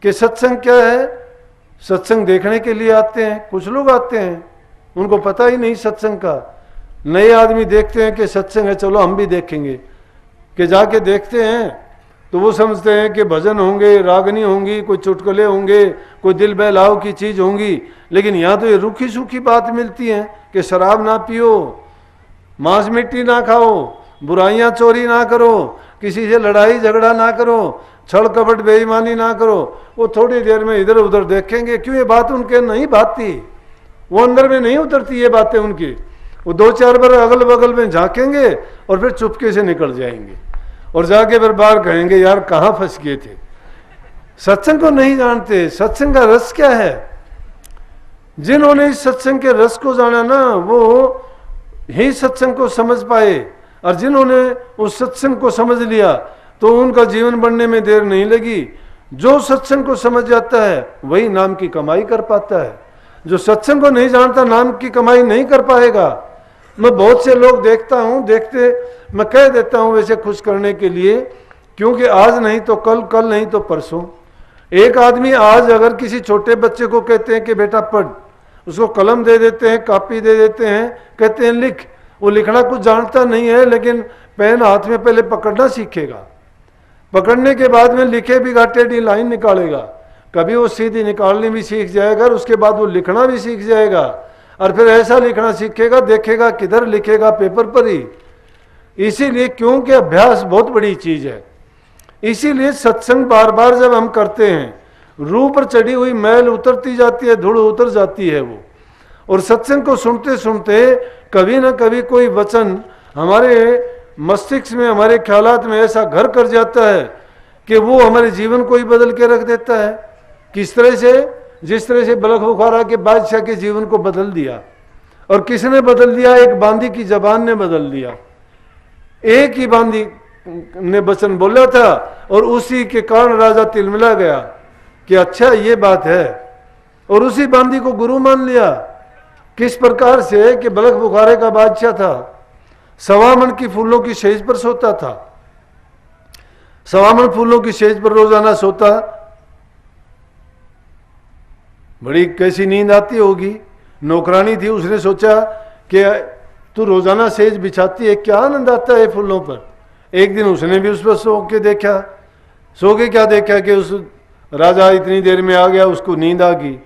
कि सत्संग क्या है। सत्संग देखने के लिए आते हैं, कुछ लोग आते हैं उनको पता ही नहीं सत्संग का। नए आदमी देखते हैं कि सत्संग है, चलो हम भी देखेंगे, कि जाके देखते हैं तो वो समझते हैं कि भजन होंगे, रागनी होंगी, कोई चुटकुले होंगे, कोई दिल बहलाव की चीज़ होंगी। लेकिन यहाँ तो ये रूखी सूखी बात मिलती है कि शराब ना पियो, मांस मिट्टी ना खाओ, बुराइयां चोरी ना करो, किसी से लड़ाई झगड़ा ना करो, छल कपट बेईमानी ना करो। वो थोड़ी देर में इधर उधर देखेंगे, क्यों ये बात उनके नहीं भाती, वो अंदर में नहीं उतरती ये बातें उनकी। वो 2-4 बार अगल बगल में झांकेंगे और फिर चुपके से निकल जाएंगे और जाके फिर बाहर कहेंगे यार कहाँ फंस गए थे। सत्संग को नहीं जानते, सत्संग का रस क्या है। जिन्होंने इस सत्संग के रस को जाना ना, वो ही सत्संग को समझ पाए। और जिन्होंने उस सत्संग को समझ लिया तो उनका जीवन बनने में देर नहीं लगी। जो सत्संग को समझ जाता है वही नाम की कमाई कर पाता है। जो सत्संग को नहीं जानता नाम की कमाई नहीं कर पाएगा। मैं बहुत से लोग देखता हूँ, देखते मैं कह देता हूँ वैसे खुश करने के लिए, क्योंकि आज नहीं तो कल, कल नहीं तो परसों। एक आदमी आज अगर किसी छोटे बच्चे को कहते हैं कि बेटा पढ़, उसको कलम दे देते हैं, कॉपी दे देते हैं, कहते हैं लिख। वो लिखना कुछ जानता नहीं है, लेकिन पेन हाथ में पहले पकड़ना सीखेगा। पकड़ने के बाद में लिखे भी टेढ़ी लाइन निकालेगा, कभी वो सीधी निकालनी भी सीख जाएगा और उसके बाद वो लिखना भी सीख जाएगा। और फिर ऐसा लिखना सीखेगा, देखेगा किधर लिखेगा, पेपर पर ही। इसीलिए, क्योंकि अभ्यास बहुत बड़ी चीज है, इसीलिए सत्संग बार बार जब हम करते हैं, रूह पर चढ़ी हुई मैल उतरती जाती है, धूल उतर जाती है वो। और सत्संग को सुनते सुनते कभी ना कभी कोई वचन हमारे मस्तिष्क में, हमारे ख्यालात में ऐसा घर कर जाता है कि वो हमारे जीवन को ही बदल के रख देता है। किस तरह से? जिस तरह से बलख बुखारा के बादशाह के जीवन को बदल दिया। और किसने बदल दिया? एक बांदी की जबान ने बदल दिया। एक ही बांदी ने वचन बोला था और उसी के कारण राजा तिलमिला गया कि अच्छा ये बात है, और उसी बांदी को गुरु मान लिया। किस प्रकार से? कि बलख बुखारे का बादशाह था, 1.25 मन की फूलों की सेज पर सोता था, 1.25 मन फूलों की सेज पर रोजाना सोता। बड़ी कैसी नींद आती होगी। नौकरानी थी, उसने सोचा कि तू रोजाना सेज बिछाती है, क्या आनंद आता है फूलों पर। एक दिन उसने भी उस पर सो के देखा। सो के क्या देखा कि उस राजा इतनी देर में आ गया, उसको नींद आ गई।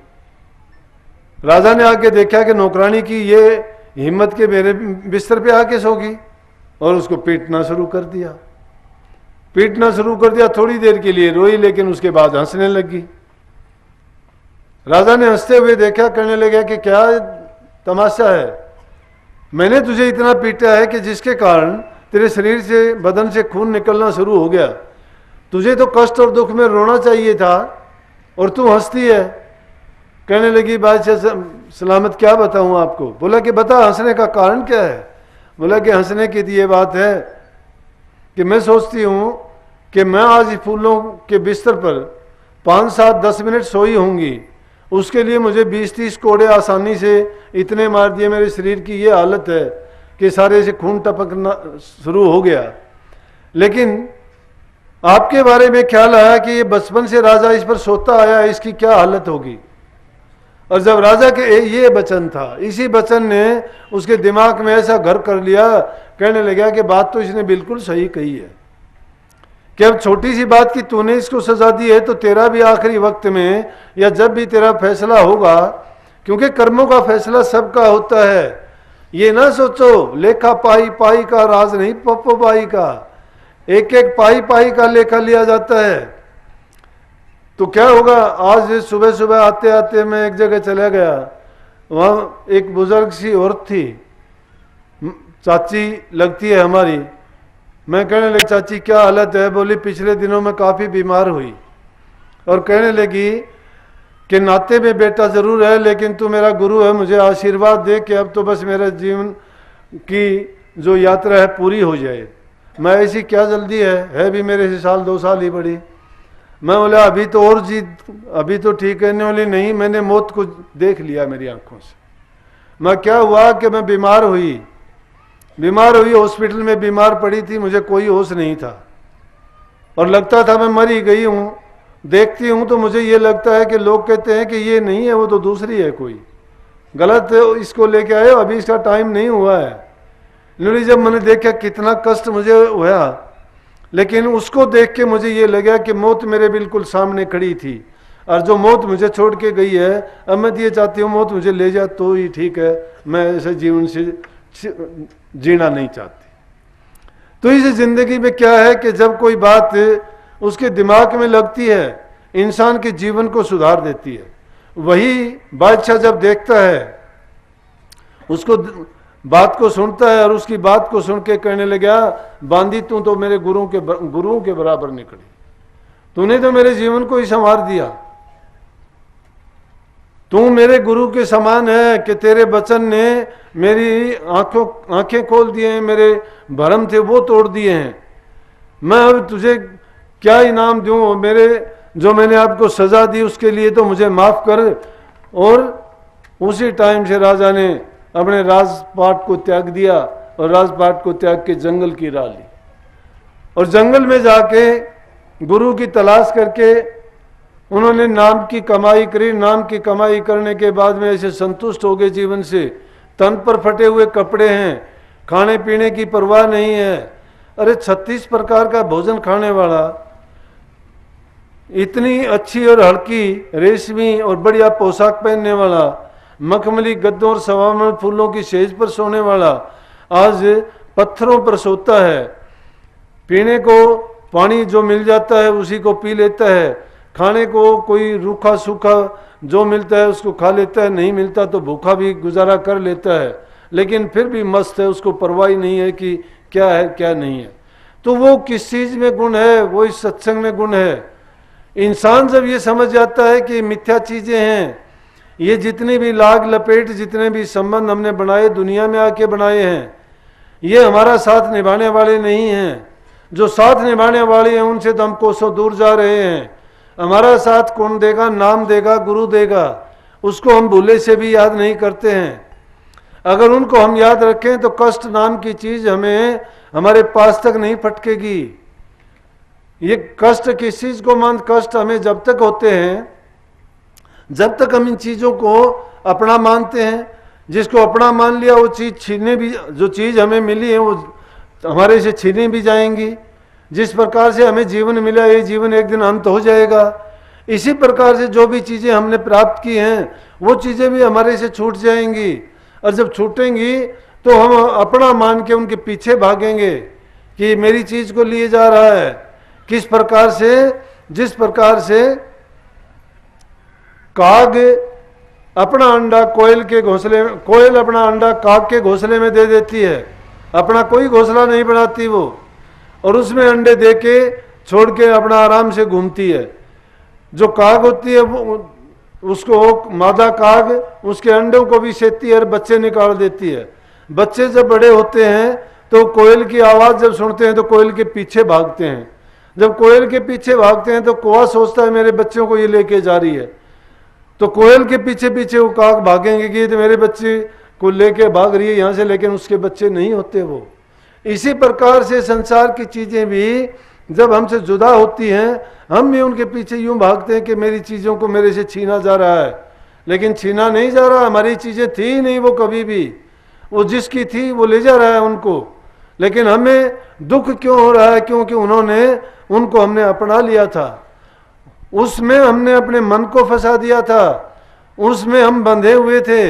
राजा ने आके देखा कि नौकरानी की ये हिम्मत के मेरे बिस्तर पे आके सो गई, और उसको पीटना शुरू कर दिया। पीटना शुरू कर दिया। थोड़ी देर के लिए रोई, लेकिन उसके बाद हंसने लगी। राजा ने हंसते हुए देखा, कहने लगा कि क्या तमाशा है, मैंने तुझे इतना पीटा है कि जिसके कारण तेरे शरीर से, बदन से खून निकलना शुरू हो गया। तुझे तो कष्ट और दुख में रोना चाहिए था और तू हंसती है। कहने लगी बादशाह सलामत, क्या बताऊं आपको। बोला कि बता, हंसने का कारण क्या है। बोला कि हंसने की ये बात है कि मैं सोचती हूं कि मैं आज फूलों के बिस्तर पर 5, 7, 10 मिनट सोई होंगी, उसके लिए मुझे 20-30 कोड़े आसानी से इतने मार दिए। मेरे शरीर की ये हालत है कि सारे से खून टपकना शुरू हो गया। लेकिन आपके बारे में ख्याल आया कि ये बचपन से राजा इस पर सोता आया, इसकी क्या हालत होगी। और जब राजा के ये वचन था, इसी वचन ने उसके दिमाग में ऐसा घर कर लिया, कहने लगा कि बात तो इसने बिल्कुल सही कही है कि अब छोटी सी बात की तूने इसको सजा दी है, तो तेरा भी आखिरी वक्त में या जब भी तेरा फैसला होगा, क्योंकि कर्मों का फैसला सबका होता है। ये ना सोचो लेखा पाई पाई का राज नहीं, पप्पो पाई का, एक एक पाई पाई का लेखा लिया जाता है। तो क्या होगा, आज सुबह सुबह आते आते मैं एक जगह चला गया, वहाँ एक बुजुर्ग सी औरत थी, चाची लगती है हमारी। मैं कहने लगी चाची क्या हालत है। बोली पिछले दिनों में काफ़ी बीमार हुई, और कहने लगी कि नाते में बेटा ज़रूर है, लेकिन तू मेरा गुरु है, मुझे आशीर्वाद दे कि अब तो बस मेरे जीवन की जो यात्रा है पूरी हो जाए। मैं ऐसी क्या जल्दी है भी मेरे से 1-2 साल ही बड़ी। मैं बोला अभी तो और जी, अभी तो ठीक करने वाली नहीं, मैंने मौत को देख लिया मेरी आंखों से। मैं क्या हुआ कि मैं बीमार हुई, हॉस्पिटल में बीमार पड़ी थी, मुझे कोई होश नहीं था और लगता था मैं मर ही गई हूँ। देखती हूँ तो मुझे ये लगता है कि लोग कहते हैं कि ये नहीं है, वो तो दूसरी है, कोई गलत इसको लेके आए, अभी इसका टाइम नहीं हुआ है। लेकिन जब मैंने देखा कितना कष्ट मुझे हुआ, लेकिन उसको देख के मुझे ये लगा कि मौत मेरे बिल्कुल सामने खड़ी थी, और जो मौत मुझे छोड़ के गई है, अब मैं ये चाहती हूँ मौत मुझे ले जाए तो ही ठीक है, मैं ऐसे जीवन से जीना नहीं चाहती। तो इस जिंदगी में क्या है कि जब कोई बात उसके दिमाग में लगती है, इंसान के जीवन को सुधार देती है। वही बादशाह जब देखता है, उसको बात को सुनता है और उसकी बात को सुन के कहने लगा, बांदी तू तो मेरे गुरुओं के बराबर निकली, तूने तो मेरे जीवन को ही संवार दिया, तू मेरे गुरु के समान है कि तेरे वचन ने मेरी आंखें खोल दिए हैं, मेरे भरम थे वो तोड़ दिए हैं। मैं अब तुझे क्या इनाम दूं, मेरे जो मैंने आपको सजा दी उसके लिए तो मुझे माफ कर। और उसी टाइम से राजा ने अपने राजपाट को त्याग दिया और राजपाट को त्याग के जंगल की राह ली, और जंगल में जाके गुरु की तलाश करके उन्होंने नाम की कमाई करी। नाम की कमाई करने के बाद में ऐसे संतुष्ट हो गए जीवन से, तन पर फटे हुए कपड़े हैं, खाने पीने की परवाह नहीं है। अरे 36 प्रकार का भोजन खाने वाला, इतनी अच्छी और हल्की रेशमी और बढ़िया पोशाक पहनने वाला, मखमली गद्दों और सवामल फूलों की सेज पर सोने वाला, आज पत्थरों पर सोता है। पीने को पानी जो मिल जाता है उसी को पी लेता है, खाने को कोई रूखा सूखा जो मिलता है उसको खा लेता है, नहीं मिलता तो भूखा भी गुजारा कर लेता है, लेकिन फिर भी मस्त है, उसको परवाह नहीं है कि क्या है क्या नहीं है। तो वो किस चीज में गुण है, वो इस सत्संग में गुण है। इंसान जब ये समझ जाता है कि मिथ्या चीजें हैं, ये जितनी भी लाग लपेट, जितने भी संबंध हमने बनाए दुनिया में आके बनाए हैं, ये हमारा साथ निभाने वाले नहीं हैं। जो साथ निभाने वाले हैं उनसे तो हम कोसों दूर जा रहे हैं। हमारा साथ कौन देगा? नाम देगा, गुरु देगा, उसको हम भूले से भी याद नहीं करते हैं। अगर उनको हम याद रखें तो कष्ट नाम की चीज हमें हमारे पास तक नहीं फटकेगी। ये कष्ट किस चीज को मान, कष्ट हमें जब तक होते हैं जब तक हम इन चीजों को अपना मानते हैं। जिसको अपना मान लिया वो चीज छीनने भी, जो चीज हमें मिली है वो हमारे से छीनी भी जाएंगी। जिस प्रकार से हमें जीवन मिला, ये जीवन एक दिन अंत हो जाएगा। इसी प्रकार से जो भी चीजें हमने प्राप्त की हैं वो चीजें भी हमारे से छूट जाएंगी, और जब छूटेंगी तो हम अपना मान के उनके पीछे भागेंगे कि मेरी चीज को लिए जा रहा है। किस प्रकार से? जिस प्रकार से काग अपना अंडा कोयल के घोंसले में, कोयल अपना अंडा काग के घोंसले में दे देती है, अपना कोई घोंसला नहीं बनाती वो, और उसमें अंडे दे के छोड़ के अपना आराम से घूमती है। जो काग होती है वो उसको मादा काग उसके अंडों को भी सेती है और बच्चे निकाल देती है। बच्चे जब बड़े होते हैं तो कोयल की आवाज़ जब सुनते हैं तो कोयल के पीछे भागते हैं। जब कोयल के पीछे भागते हैं तो कौवा सोचता है मेरे बच्चों को ये लेके जा रही है, तो कोयल के पीछे पीछे वो काग भागेंगे कि तो मेरे बच्चे को लेके भाग रही है यहाँ से, लेकिन उसके बच्चे नहीं होते वो। इसी प्रकार से संसार की चीज़ें भी जब हमसे जुदा होती हैं, हम भी उनके पीछे यूं भागते हैं कि मेरी चीज़ों को मेरे से छीना जा रहा है, लेकिन छीना नहीं जा रहा। हमारी चीज़ें थी ही नहीं वो कभी भी, वो जिसकी थी वो ले जा रहा है उनको। लेकिन हमें दुख क्यों हो रहा है? क्योंकि उनको हमने अपना लिया था, उसमें हमने अपने मन को फंसा दिया था, उसमें हम बंधे हुए थे।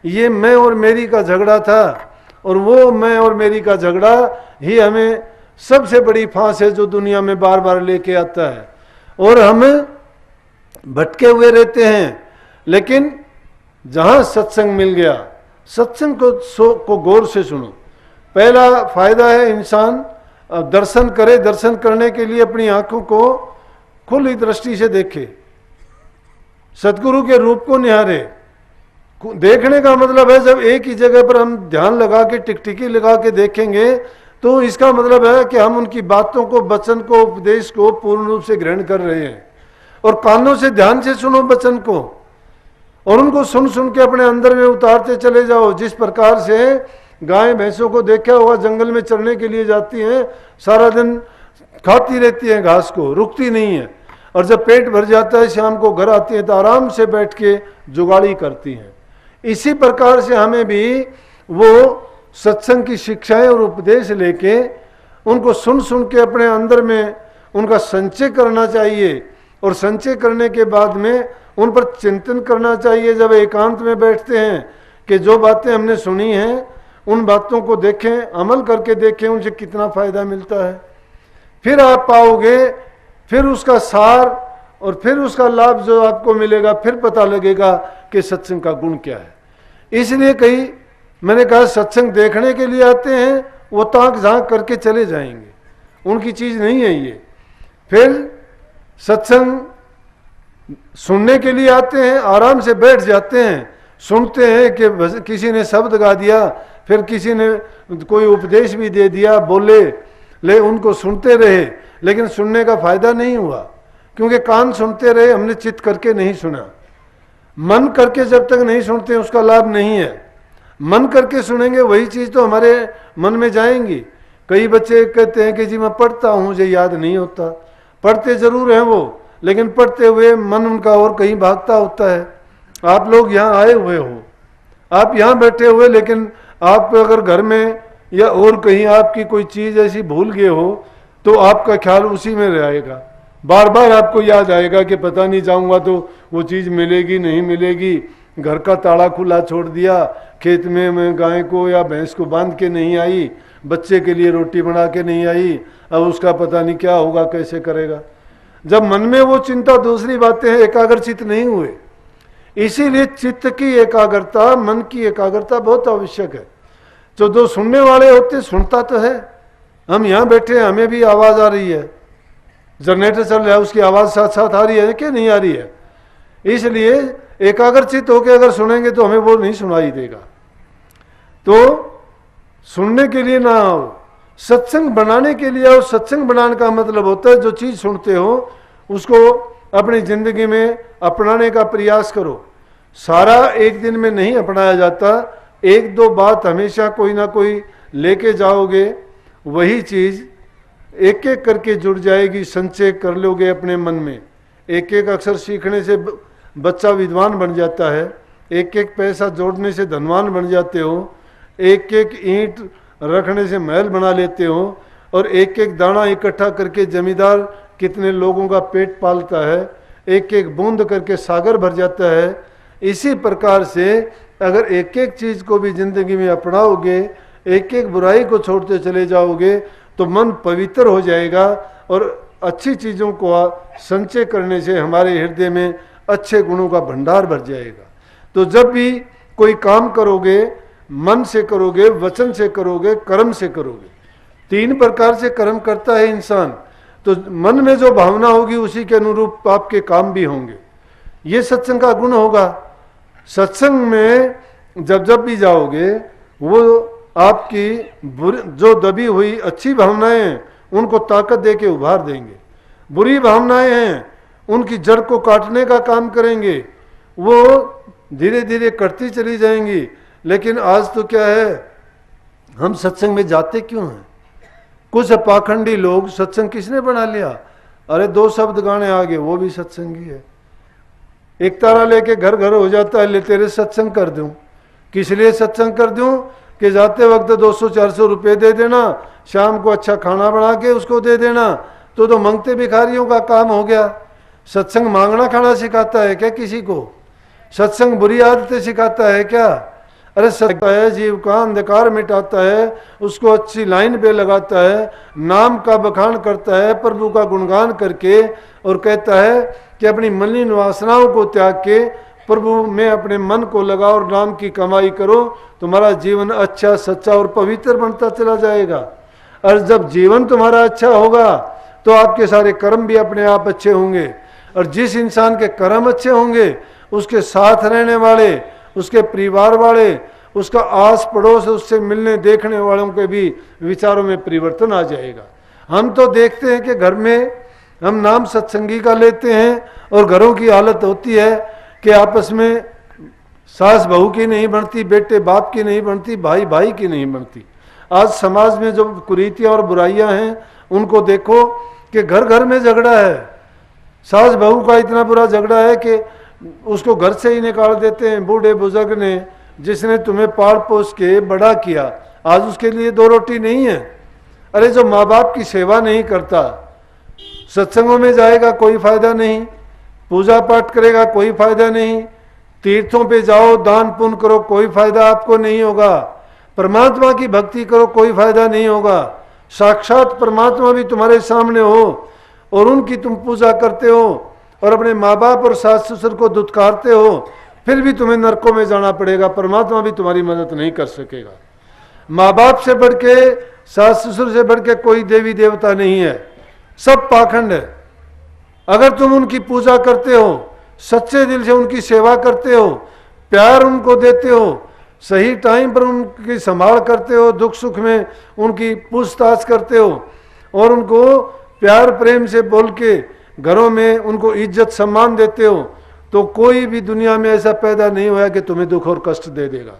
ये मैं और मेरी का झगड़ा था, और वो मैं और मेरी का झगड़ा ही हमें सबसे बड़ी फांस है जो दुनिया में बार बार लेके आता है, और हम भटके हुए रहते हैं। लेकिन जहां सत्संग मिल गया, सत्संग को गौर से सुनो। पहला फायदा है इंसान दर्शन करे, दर्शन करने के लिए अपनी आंखों को खुली दृष्टि से देखे, सदगुरु के रूप को निहारे। देखने का मतलब है जब एक ही जगह पर हम ध्यान लगा के टिकटिकी लगा के देखेंगे तो इसका मतलब है कि हम उनकी बातों को, वचन को, उपदेश को पूर्ण रूप से ग्रहण कर रहे हैं। और कानों से ध्यान से सुनो वचन को, और उनको सुन सुन के अपने अंदर में उतारते चले जाओ। जिस प्रकार से गाय भैंसों को देखा होगा, जंगल में चरने के लिए जाती हैं, सारा दिन खाती रहती हैं घास को, रुकती नहीं है। और जब पेट भर जाता है शाम को घर आती हैं तो आराम से बैठ के जुगाड़ी करती हैं। इसी प्रकार से हमें भी वो सत्संग की शिक्षाएं और उपदेश लेके उनको सुन सुन के अपने अंदर में उनका संचय करना चाहिए, और संचय करने के बाद में उन पर चिंतन करना चाहिए जब एकांत में बैठते हैं कि जो बातें हमने सुनी हैं उन बातों को देखें, अमल करके देखें उनसे कितना फायदा मिलता है। फिर आप पाओगे, फिर उसका सार और फिर उसका लाभ जो आपको मिलेगा, फिर पता लगेगा कि सत्संग का गुण क्या है। इसलिए कई मैंने कहा सत्संग देखने के लिए आते हैं, वो ताक झांक करके चले जाएंगे, उनकी चीज नहीं है ये। फिर सत्संग सुनने के लिए आते हैं, आराम से बैठ जाते हैं, सुनते हैं कि किसी ने शब्द गा दिया, फिर किसी ने कोई उपदेश भी दे दिया, बोले ले, उनको सुनते रहे, लेकिन सुनने का फायदा नहीं हुआ, क्योंकि कान सुनते रहे, हमने चित्त करके नहीं सुना। मन करके जब तक नहीं सुनते उसका लाभ नहीं है। मन करके सुनेंगे वही चीज तो हमारे मन में जाएंगी। कई बच्चे कहते हैं कि जी मैं पढ़ता हूँ, मुझे याद नहीं होता। पढ़ते जरूर हैं वो, लेकिन पढ़ते हुए मन उनका और कहीं भागता होता है। आप लोग यहाँ आए हुए हो, आप यहाँ बैठे हुए, लेकिन आप अगर घर में या और कहीं आपकी कोई चीज ऐसी भूल गए हो तो आपका ख्याल उसी में रहेगा, बार बार आपको याद आएगा कि पता नहीं जाऊंगा तो वो चीज मिलेगी नहीं मिलेगी, घर का ताला खुला छोड़ दिया, खेत में मैं गाय को या भैंस को बांध के नहीं आई, बच्चे के लिए रोटी बना के नहीं आई, अब उसका पता नहीं क्या होगा, कैसे करेगा। जब मन में वो चिंता, दूसरी बातें हैं, एकाग्रचित नहीं हुए। इसीलिए चित्त की एकाग्रता, मन की एकाग्रता बहुत आवश्यक है। जो दो सुनने वाले होते, सुनता तो है, हम यहाँ बैठे हैं, हमें भी आवाज आ रही है, जनरेटर चल रहा है, उसकी आवाज साथ साथ आ रही है कि नहीं आ रही है। इसलिए एकाग्रचित होकर अगर सुनेंगे तो हमें वो नहीं सुनाई देगा। तो सुनने के लिए ना आओ, सत्संग बनाने के लिए आओ। सत्संग बनाने का मतलब होता है जो चीज सुनते हो उसको अपनी जिंदगी में अपनाने का प्रयास करो। सारा एक दिन में नहीं अपनाया जाता, एक दो बात हमेशा कोई ना कोई लेके जाओगे, वही चीज एक एक करके जुड़ जाएगी, संचय कर लोगे अपने मन में। एक एक अक्षर सीखने से बच्चा विद्वान बन जाता है, एक एक पैसा जोड़ने से धनवान बन जाते हो, एक एक ईंट रखने से महल बना लेते हो, और एक एक दाना इकट्ठा करके जमींदार कितने लोगों का पेट पालता है, एक एक बूंद करके सागर भर जाता है। इसी प्रकार से अगर एक एक चीज को भी जिंदगी में अपनाओगे, एक एक बुराई को छोड़ते चले जाओगे, तो मन पवित्र हो जाएगा, और अच्छी चीजों को संचय करने से हमारे हृदय में अच्छे गुणों का भंडार भर जाएगा। तो जब भी कोई काम करोगे, मन से करोगे, वचन से करोगे, कर्म से करोगे। तीन प्रकार से कर्म करता है इंसान, तो मन में जो भावना होगी उसी के अनुरूप आपके काम भी होंगे। ये सत्संग का गुण होगा। सत्संग में जब जब भी जाओगे, वो आपकी जो दबी हुई अच्छी भावनाएं हैं उनको ताकत दे के उभार देंगे। बुरी भावनाएं हैं उनकी जड़ को काटने का काम करेंगे, वो धीरे धीरे कटती चली जाएंगी। लेकिन आज तो क्या है, हम सत्संग में जाते क्यों हैं? कुछ पाखंडी लोग, सत्संग किसने बना लिया, अरे दो शब्द गाने आगे वो भी सत्संगी है। एक तारा लेके घर घर हो जाता है, ले तेरे सत्संग कर दूं। किस लिए सत्संग कर दूं? कि जाते वक्त 200-400 रुपये दे देना, शाम को अच्छा खाना बना के उसको दे देना, तो मंगते भिखारियों का काम हो गया। सत्संग मांगना खाना सिखाता है क्या किसी को? सत्संग बुरी आदतें सिखाता है क्या? अरे सत्संग है जीव का अंधकार मिटाता है, उसको अच्छी लाइन पे लगाता है, नाम का बखान करता है, प्रभु का गुणगान करके, और कहता है कि अपनी मलिन वासनाओं को त्याग के प्रभु में अपने मन को लगाओ और नाम की कमाई करो, तुम्हारा जीवन अच्छा, सच्चा और पवित्र बनता चला जाएगा। और जब जीवन तुम्हारा अच्छा होगा तो आपके सारे कर्म भी अपने आप अच्छे होंगे, और जिस इंसान के कर्म अच्छे होंगे उसके साथ रहने वाले, उसके परिवार वाले, उसका आस पड़ोस, उससे मिलने देखने वालों के भी विचारों में परिवर्तन आ जाएगा। हम तो देखते हैं कि घर में हम नाम सत्संगी का लेते हैं और घरों की हालत होती है कि आपस में सास बहू की नहीं बनती, बेटे बाप की नहीं बनती, भाई भाई की नहीं बनती। आज समाज में जो कुरीतियां और बुराइयां हैं उनको देखो कि घर घर में झगड़ा है। सास बहू का इतना बुरा झगड़ा है कि उसको घर से ही निकाल देते हैं। बूढ़े बुजुर्ग ने, जिसने तुम्हें पाल पोस के बड़ा किया, आज उसके लिए 2 रोटी नहीं है। अरे जो माँ बाप की सेवा नहीं करता, सत्संगों में जाएगा कोई फायदा नहीं, पूजा पाठ करेगा कोई फायदा नहीं, तीर्थों पे जाओ, दान पुण्य करो, कोई फायदा आपको नहीं होगा, परमात्मा की भक्ति करो, कोई फायदा नहीं होगा। साक्षात परमात्मा भी तुम्हारे सामने हो और उनकी तुम पूजा करते हो और अपने माँ बाप और सास ससुर को दुत्कारते हो, फिर भी तुम्हें नरकों में जाना पड़ेगा, परमात्मा भी तुम्हारी मदद नहीं कर सकेगा। माँ बाप से बढ़ के, सास ससुर से बढ़ के कोई देवी देवता नहीं है, सब पाखंड है। अगर तुम उनकी पूजा करते हो, सच्चे दिल से उनकी सेवा करते हो, प्यार उनको देते हो, सही टाइम पर उनकी संभाल करते हो, दुख सुख में उनकी पूछताछ करते हो और उनको प्यार प्रेम से बोल के घरों में उनको इज्जत सम्मान देते हो, तो कोई भी दुनिया में ऐसा पैदा नहीं हुआ कि तुम्हें दुख और कष्ट दे देगा।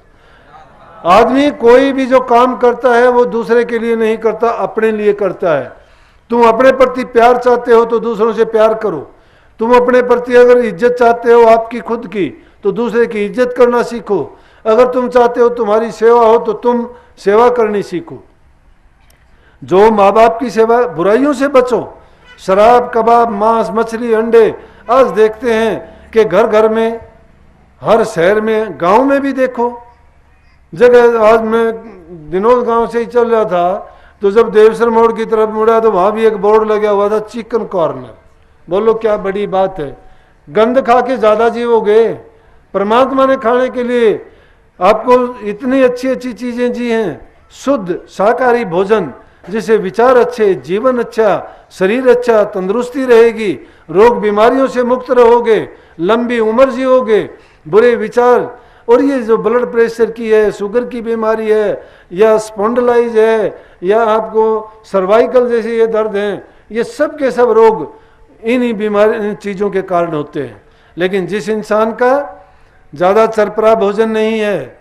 आदमी कोई भी जो काम करता है वो दूसरे के लिए नहीं करता, अपने लिए करता है। तुम अपने प्रति प्यार चाहते हो तो दूसरों से प्यार करो। तुम अपने प्रति अगर इज्जत चाहते हो आपकी खुद की, तो दूसरे की इज्जत करना सीखो। अगर तुम चाहते हो तुम्हारी सेवा हो तो तुम सेवा करनी सीखो। जो माँ बाप की सेवा, बुराइयों से बचो। शराब, कबाब, मांस, मछली, अंडे, आज देखते हैं कि घर घर में, हर शहर में, गांव में भी देखो जगह। आज मैं दिनों गांव से ही चल रहा था, तो जब देवसर मोड़ की तरफ मुड़ा तो वहां भी एक बोर्ड लगा हुआ था, चिकन कॉर्नर। बोलो क्या बड़ी बात है। गंद खा के ज्यादा जीवोगे। परमात्मा ने खाने के लिए आपको इतनी अच्छी अच्छी चीजें दी हैं। शुद्ध शाकाहारी भोजन, जिससे विचार अच्छे, जीवन अच्छा, शरीर अच्छा, तंदुरुस्ती रहेगी, रोग बीमारियों से मुक्त रहोगे, लंबी उम्र जियोगे। बुरे विचार और ये जो ब्लड प्रेशर की है, शुगर की बीमारी है, या स्पॉन्डिलाइज है, या आपको सर्वाइकल जैसे ये दर्द हैं, ये सब के सब रोग इन्हीं बीमारी, इन चीज़ों के कारण होते हैं। लेकिन जिस इंसान का ज़्यादा चरपरा भोजन नहीं है,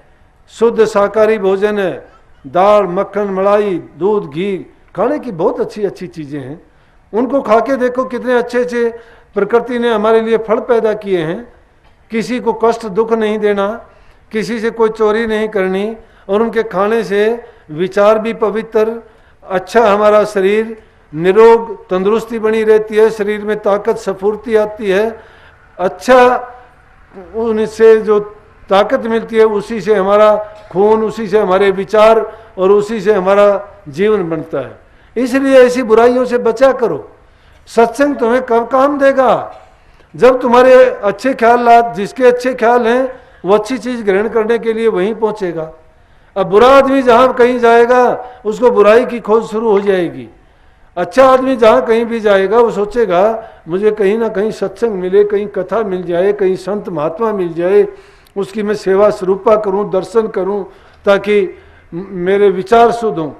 शुद्ध शाकाहारी भोजन है, दाल, मक्खन, मलाई, दूध, घी, खाने की बहुत अच्छी अच्छी चीज़ें हैं, उनको खा के देखो कितने अच्छे अच्छे प्रकृति ने हमारे लिए फल पैदा किए हैं। किसी को कष्ट दुख नहीं देना, किसी से कोई चोरी नहीं करनी, और उनके खाने से विचार भी पवित्र, अच्छा हमारा शरीर निरोग तंदुरुस्ती बनी रहती है, शरीर में ताकत स्फूर्ति आती है, अच्छा उनसे जो ताकत मिलती है उसी से हमारा खून, उसी से हमारे विचार और उसी से हमारा जीवन बनता है। इसलिए ऐसी बुराइयों से बचा करो। सत्संग तुम्हें कब काम देगा? जब तुम्हारे अच्छे ख्याल, जिसके अच्छे ख्याल हैं वो अच्छी चीज ग्रहण करने के लिए वहीं पहुंचेगा। अब बुरा आदमी जहां कहीं जाएगा उसको बुराई की खोज शुरू हो जाएगी। अच्छा आदमी जहां कहीं भी जाएगा वो सोचेगा मुझे कहीं ना कहीं सत्संग मिले, कहीं कथा मिल जाए, कहीं संत महात्मा मिल जाए, उसकी मैं सेवा स्वरूपा करूं, दर्शन करूं, ताकि मेरे विचार शुद्ध हों।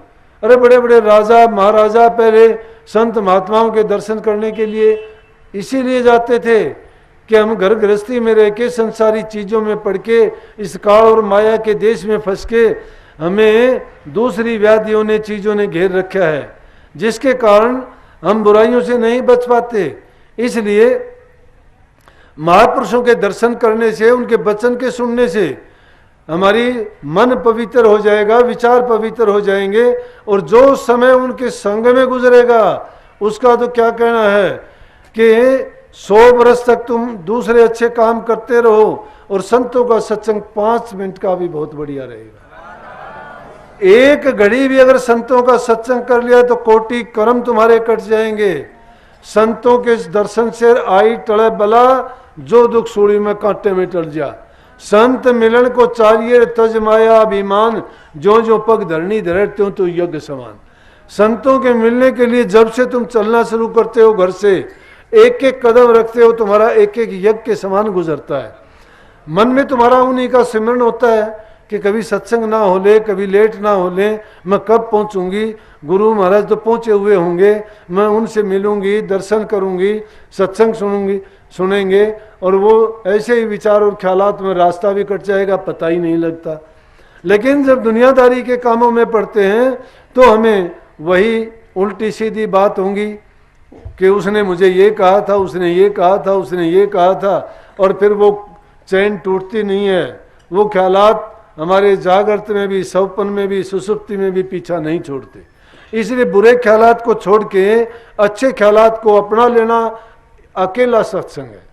अरे बड़े बड़े राजा महाराजा पहले संत महात्माओं के दर्शन करने के लिए इसीलिए जाते थे कि हम घर गृहस्थी में रह के, संसारी चीज़ों में पड़ के, इस काल और माया के देश में फंस के हमें दूसरी व्याधियों ने, चीज़ों ने घेर रखा है, जिसके कारण हम बुराइयों से नहीं बच पाते। इसलिए महापुरुषों के दर्शन करने से, उनके वचन के सुनने से हमारी मन पवित्र हो जाएगा, विचार पवित्र हो जाएंगे, और जो समय उनके संग में गुजरेगा उसका तो क्या कहना है कि 100 वर्ष तक तुम दूसरे अच्छे काम करते रहो, और संतों का सत्संग 5 मिनट का भी बहुत बढ़िया रहेगा। एक घड़ी भी अगर संतों का सत्संग कर लिया तो कोटि कर्म तुम्हारे कट जाएंगे। संतों के दर्शन से आई टले बला, जो दुख सूड़ी में कांटे में टल जा। संत मिलन को चाहिए तज माया अभिमान, जो जो पग धरनी धरे त्यों तो यज्ञ समान। संतों के मिलने के लिए जब से तुम चलना शुरू करते हो, घर से एक एक कदम रखते हो, तुम्हारा एक एक यज्ञ के समान गुजरता है। मन में तुम्हारा उन्हीं का सिमरन होता है कि कभी सत्संग ना हो ले, कभी लेट ना हो ले, मैं कब पहुंचूंगी, गुरु महाराज तो पहुंचे हुए होंगे, मैं उनसे मिलूंगी, दर्शन करूंगी, सत्संग सुनेंगे, और वो ऐसे ही विचार और ख्यालात में रास्ता भी कट जाएगा, पता ही नहीं लगता। लेकिन जब दुनियादारी के कामों में पड़ते हैं तो हमें वही उल्टी सीधी बात होंगी, कि उसने मुझे ये कहा था, उसने ये कहा था, उसने ये कहा था, और फिर वो चैन टूटती नहीं है। वो ख्यालात हमारे जागृत में भी, सपन में भी, सुसुप्ति में भी पीछा नहीं छोड़ते। इसलिए बुरे ख्यालात को छोड़ के अच्छे ख्यालात को अपना लेना अकेला सत्संग है।